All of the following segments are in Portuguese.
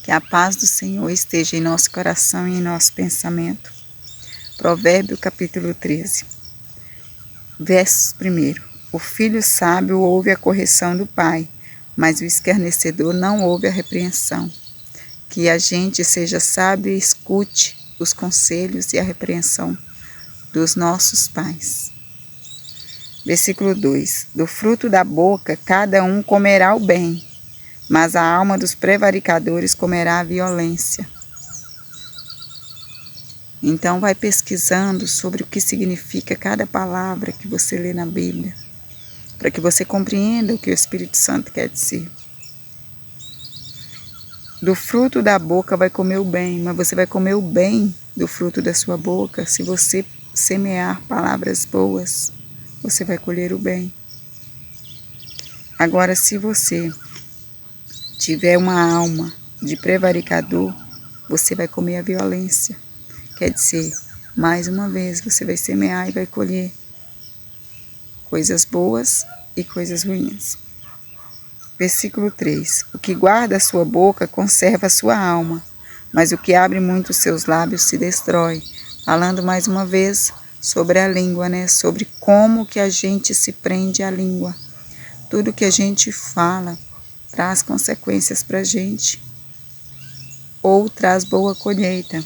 Que a paz do Senhor esteja em nosso coração e em nosso pensamento. Provérbio capítulo 13. Versos 1. O filho sábio ouve a correção do pai, mas o escarnecedor não ouve a repreensão. Que a gente seja sábio e escute os conselhos e a repreensão dos nossos pais. Versículo 2. Do fruto da boca cada um comerá o bem, mas a alma dos prevaricadores comerá a violência. Então vai pesquisando sobre o que significa cada palavra que você lê na Bíblia, para que você compreenda o que o Espírito Santo quer dizer. Do fruto da boca vai comer o bem, mas você vai comer o bem do fruto da sua boca. Se você semear palavras boas, você vai colher o bem. Agora, se você tiver uma alma de prevaricador, você vai comer a violência. Quer dizer, mais uma vez, você vai semear e vai colher coisas boas e coisas ruins. Versículo 3. O que guarda a sua boca conserva a sua alma, mas o que abre muito os seus lábios se destrói. Falando mais uma vez sobre a língua, sobre como que a gente se prende à língua. Tudo que a gente fala traz consequências para a gente, ou traz boa colheita.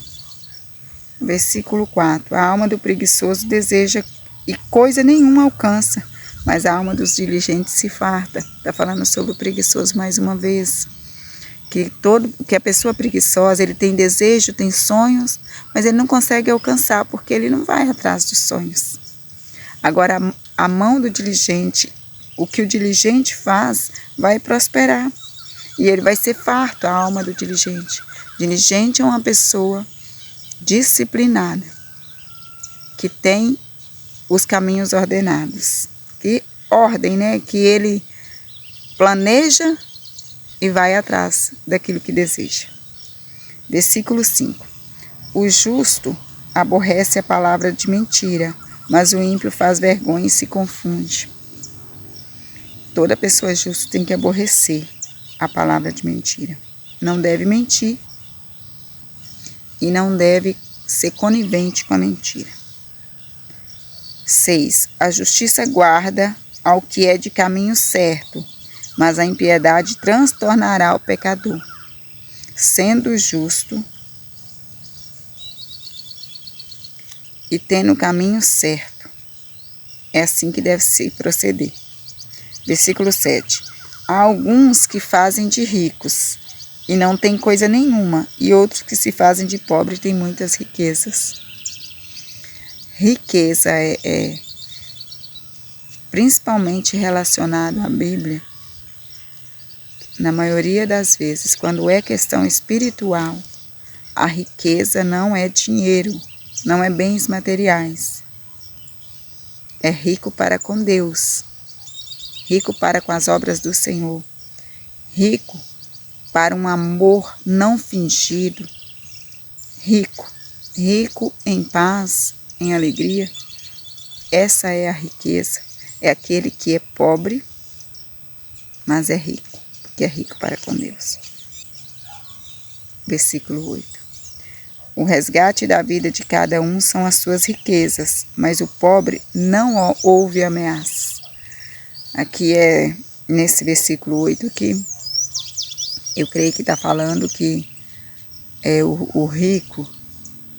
Versículo 4. A alma do preguiçoso deseja e coisa nenhuma alcança, mas a alma dos diligentes se farta. Está falando sobre o preguiçoso mais uma vez. Que a pessoa preguiçosa, ele tem desejo, tem sonhos, mas ele não consegue alcançar, porque ele não vai atrás dos sonhos. Agora, a mão do diligente, o que o diligente faz, vai prosperar. E ele vai ser farto, a alma do diligente. Diligente é uma pessoa disciplinada, que tem os caminhos ordenados. Que ordem, que ele planeja e vai atrás daquilo que deseja. Versículo 5. O justo aborrece a palavra de mentira, mas o ímpio faz vergonha e se confunde. Toda pessoa justa tem que aborrecer a palavra de mentira. Não deve mentir e não deve ser conivente com a mentira. 6. A justiça guarda ao que é de caminho certo, mas a impiedade transtornará o pecador. Sendo justo e tendo o caminho certo, é assim que deve se proceder. Versículo 7. Há alguns que fazem de ricos e não têm coisa nenhuma, e outros que se fazem de pobres e têm muitas riquezas. Riqueza é principalmente relacionado à Bíblia. Na maioria das vezes, quando é questão espiritual, a riqueza não é dinheiro, não é bens materiais. É rico para com Deus, rico para com as obras do Senhor, rico para um amor não fingido, rico em paz, em alegria. Essa é a riqueza. É aquele que é pobre, mas é rico, porque é rico para com Deus. Versículo 8. O resgate da vida de cada um são as suas riquezas, mas o pobre não ouve ameaças. Aqui é nesse versículo 8 aqui, eu creio que está falando que o rico,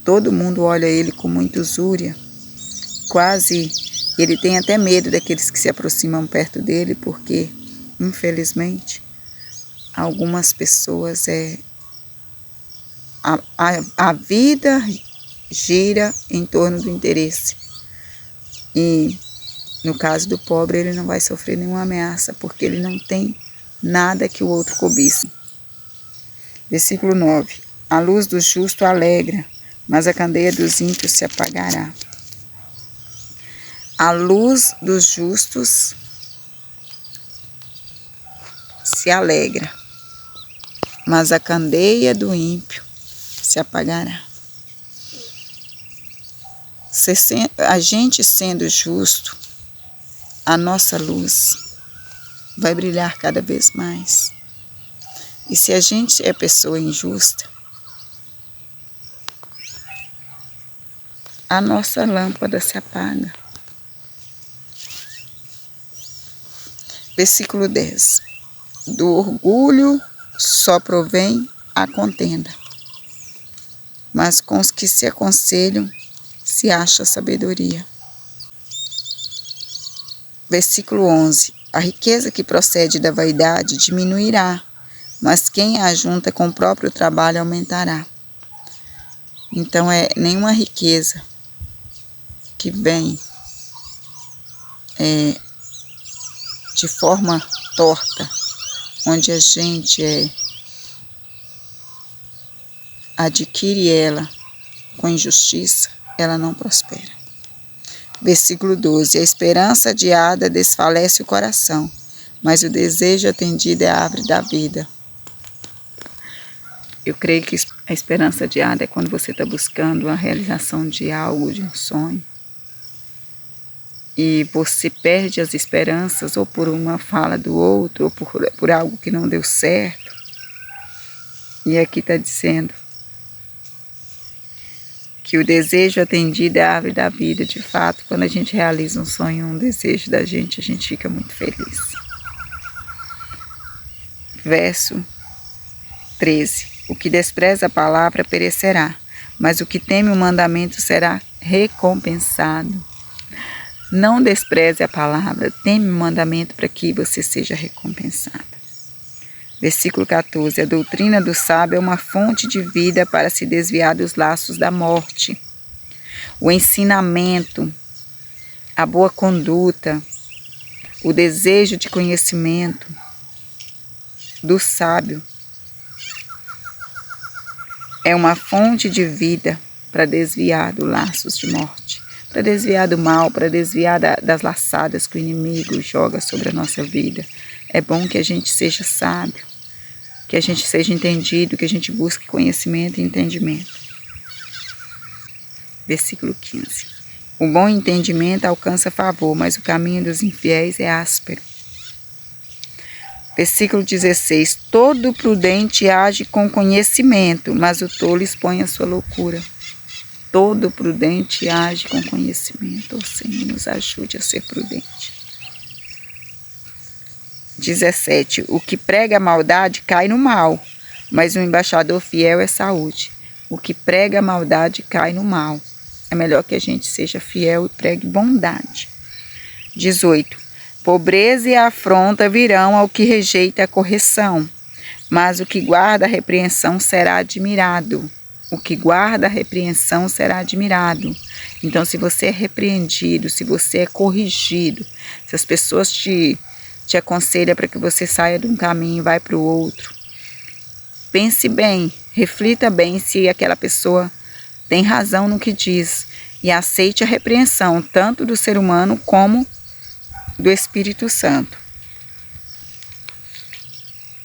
todo mundo olha ele com muita usúria, quase ele tem até medo daqueles que se aproximam perto dele, porque, infelizmente, algumas pessoas a vida gira em torno do interesse. E no caso do pobre, ele não vai sofrer nenhuma ameaça, porque ele não tem nada que o outro cobiça. Versículo 9. A luz do justo alegra, mas a candeia dos ímpios se apagará. A luz dos justos se alegra, mas a candeia do ímpio se apagará. A gente sendo justo, a nossa luz vai brilhar cada vez mais. E se a gente é pessoa injusta, a nossa lâmpada se apaga. Versículo 10. Do orgulho só provém a contenda, mas com os que se aconselham se acha sabedoria. Versículo 11. A riqueza que procede da vaidade diminuirá, mas quem a ajunta com o próprio trabalho aumentará. Então nenhuma riqueza que vem de forma torta, onde a gente adquire ela com injustiça, ela não prospera. Versículo 12. A esperança adiada desfalece o coração, mas o desejo atendido é a árvore da vida. Eu creio que a esperança adiada é quando você está buscando a realização de algo, de um sonho, e você perde as esperanças ou por uma fala do outro, ou por algo que não deu certo. E aqui está dizendo que o desejo atendido é a árvore da vida. De fato, quando a gente realiza um sonho, um desejo da gente, a gente fica muito feliz. Verso 13. O que despreza a palavra perecerá, mas o que teme o mandamento será recompensado. Não despreze a palavra, teme o mandamento para que você seja recompensado. Versículo 14. A doutrina do sábio é uma fonte de vida para se desviar dos laços da morte. O ensinamento, a boa conduta, o desejo de conhecimento do sábio é uma fonte de vida para desviar dos laços de morte, para desviar do mal, para desviar das laçadas que o inimigo joga sobre a nossa vida. É bom que a gente seja sábio, que a gente seja entendido, que a gente busque conhecimento e entendimento. Versículo 15. O bom entendimento alcança favor, mas o caminho dos infiéis é áspero. Versículo 16. Todo prudente age com conhecimento, mas o tolo expõe a sua loucura. Todo prudente age com conhecimento. O Senhor nos ajude a ser prudente. 17. O que prega a maldade cai no mal, mas o embaixador fiel é saúde. O que prega a maldade cai no mal. É melhor que a gente seja fiel e pregue bondade. 18. Pobreza e afronta virão ao que rejeita a correção, mas o que guarda a repreensão será admirado. O que guarda a repreensão será admirado. Então, se você é repreendido, se você é corrigido, se as pessoas te aconselham para que você saia de um caminho e vá para o outro, pense bem, reflita bem se aquela pessoa tem razão no que diz e aceite a repreensão, tanto do ser humano como do Espírito Santo.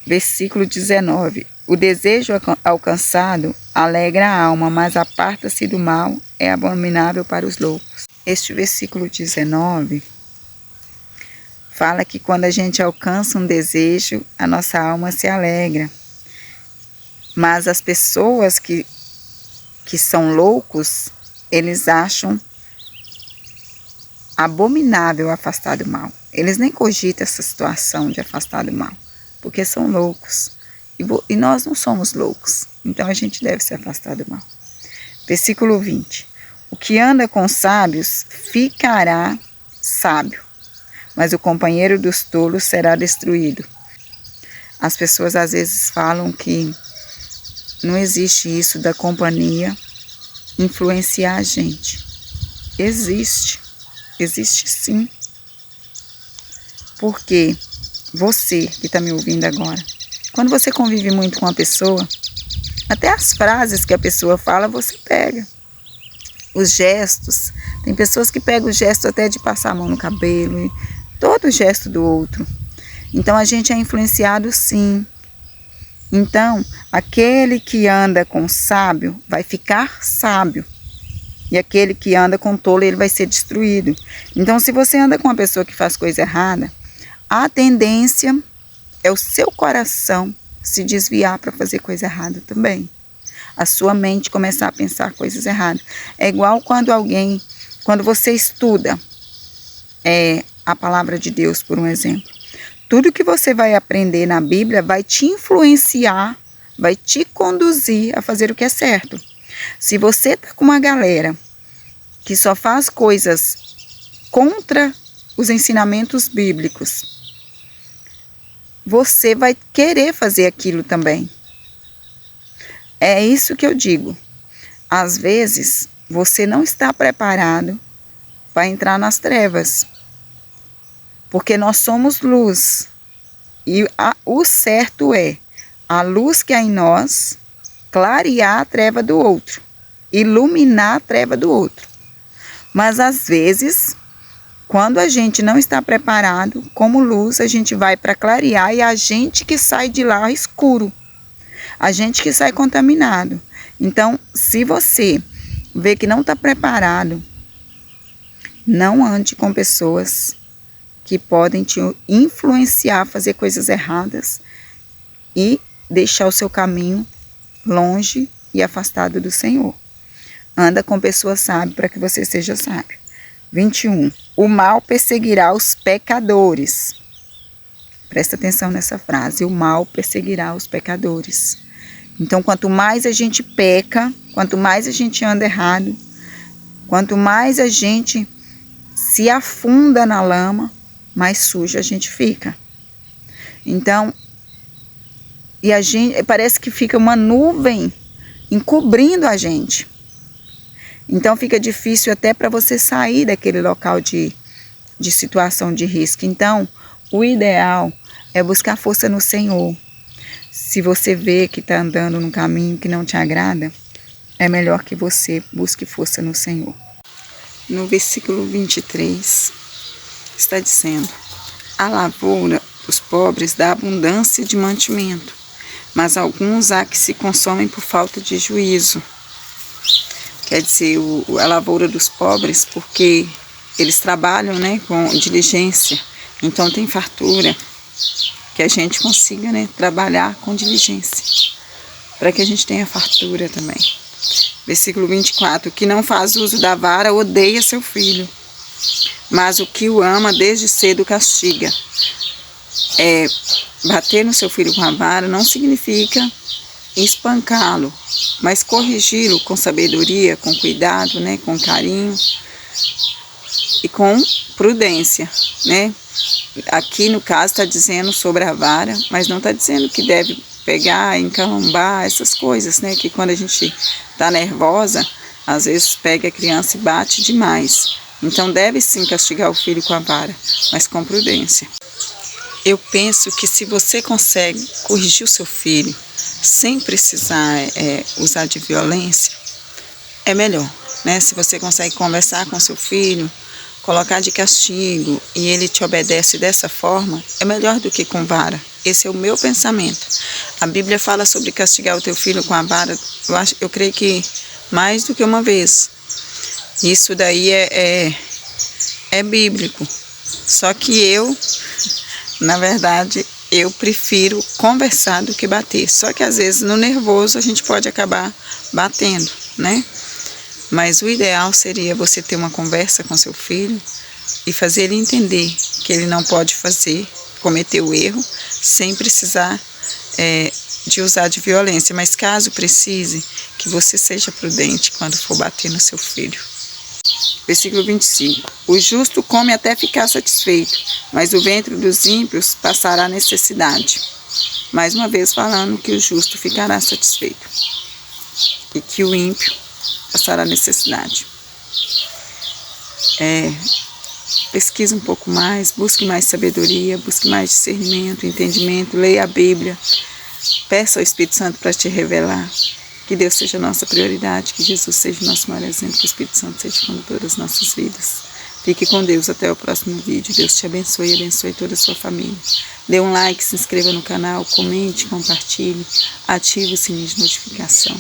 Versículo 19. O desejo alcançado alegra a alma, mas aparta-se do mal é abominável para os loucos. Este versículo 19 fala que quando a gente alcança um desejo, a nossa alma se alegra. Mas as pessoas que são loucos, eles acham abominável afastar do mal. Eles nem cogitam essa situação de afastar do mal, porque são loucos. E nós não somos loucos, então a gente deve se afastar do mal. Versículo 20. O que anda com sábios ficará sábio, mas o companheiro dos tolos será destruído. As pessoas às vezes falam que não existe isso da companhia influenciar a gente. Existe sim. Porque você que está me ouvindo agora, quando você convive muito com uma pessoa, até as frases que a pessoa fala, você pega. Os gestos, tem pessoas que pegam o gesto até de passar a mão no cabelo, e todo o gesto do outro. Então a gente é influenciado sim. Então, aquele que anda com sábio vai ficar sábio. E aquele que anda com tolo, ele vai ser destruído. Então, se você anda com uma pessoa que faz coisa errada, a tendência é o seu coração se desviar para fazer coisa errada também. A sua mente começar a pensar coisas erradas. É igual quando você estuda a palavra de Deus, por um exemplo. Tudo que você vai aprender na Bíblia vai te influenciar, vai te conduzir a fazer o que é certo. Se você está com uma galera que só faz coisas contra os ensinamentos bíblicos, você vai querer fazer aquilo também. É isso que eu digo. Às vezes, você não está preparado para entrar nas trevas. Porque nós somos luz. E o certo é a luz que há em nós clarear a treva do outro. Iluminar a treva do outro. Mas às vezes, quando a gente não está preparado, como luz, a gente vai para clarear e a gente que sai de lá escuro. A gente que sai contaminado. Então, se você vê que não está preparado, não ande com pessoas que podem te influenciar a fazer coisas erradas e deixar o seu caminho longe e afastado do Senhor. Anda com pessoas sábias para que você seja sábio. 21. O mal perseguirá os pecadores. Presta atenção nessa frase. O mal perseguirá os pecadores. Então, quanto mais a gente peca, quanto mais a gente anda errado, quanto mais a gente se afunda na lama, mais sujo a gente fica. Então, e a gente parece que fica uma nuvem encobrindo a gente. Então fica difícil até para você sair daquele local de situação de risco. Então, o ideal é buscar força no Senhor. Se você vê que está andando num caminho que não te agrada, é melhor que você busque força no Senhor. No versículo 23, está dizendo: a lavoura dos pobres dá abundância de mantimento, mas alguns há que se consomem por falta de juízo. Quer dizer, a lavoura dos pobres, porque eles trabalham, né, com diligência, então tem fartura, que a gente consiga, né, trabalhar com diligência, para que a gente tenha fartura também. Versículo 24, o que não faz uso da vara odeia seu filho, mas o que o ama desde cedo castiga. Bater no seu filho com a vara não significa espancá-lo, mas corrigi-lo com sabedoria, com cuidado, né, com carinho e com prudência, né? Aqui no caso está dizendo sobre a vara, mas não está dizendo que deve pegar, encalombar, essas coisas, né? Que quando a gente está nervosa, às vezes pega a criança e bate demais. Então deve sim castigar o filho com a vara, mas com prudência. Eu penso que se você consegue corrigir o seu filho sem precisar usar de violência, é melhor, né? Se você consegue conversar com seu filho, colocar de castigo e ele te obedece dessa forma, é melhor do que com vara. Esse é o meu pensamento. A Bíblia fala sobre castigar o teu filho com a vara, eu creio que mais do que uma vez. Isso daí é bíblico. Só que na verdade, eu prefiro conversar do que bater. Só que às vezes no nervoso a gente pode acabar batendo, né? Mas o ideal seria você ter uma conversa com seu filho e fazer ele entender que ele não pode cometer o erro sem precisar de usar de violência. Mas caso precise, que você seja prudente quando for bater no seu filho. Versículo 25. O justo come até ficar satisfeito, mas o ventre dos ímpios passará necessidade. Mais uma vez falando que o justo ficará satisfeito e que o ímpio passará necessidade. Pesquise um pouco mais, busque mais sabedoria, busque mais discernimento, entendimento, leia a Bíblia, peça ao Espírito Santo para te revelar. Que Deus seja a nossa prioridade, que Jesus seja o nosso maior exemplo, que o Espírito Santo seja o condutor das nossas vidas. Fique com Deus até o próximo vídeo. Deus te abençoe e abençoe toda a sua família. Dê um like, se inscreva no canal, comente, compartilhe, ative o sininho de notificação.